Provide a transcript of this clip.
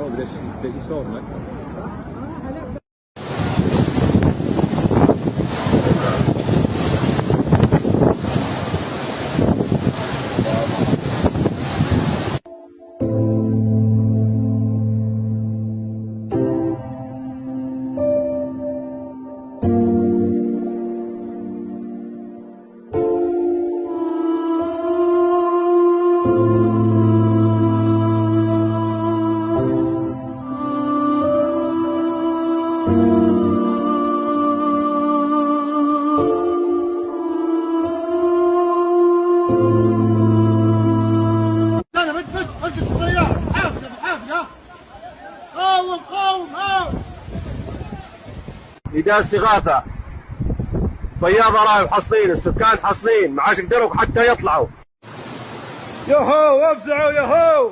بدأ يصورنا. نداء استغاثة، فياض رايح حصين، السكان حصين ما عادش يقدروا حتى يطلعوا. يهو افزعوا يهو.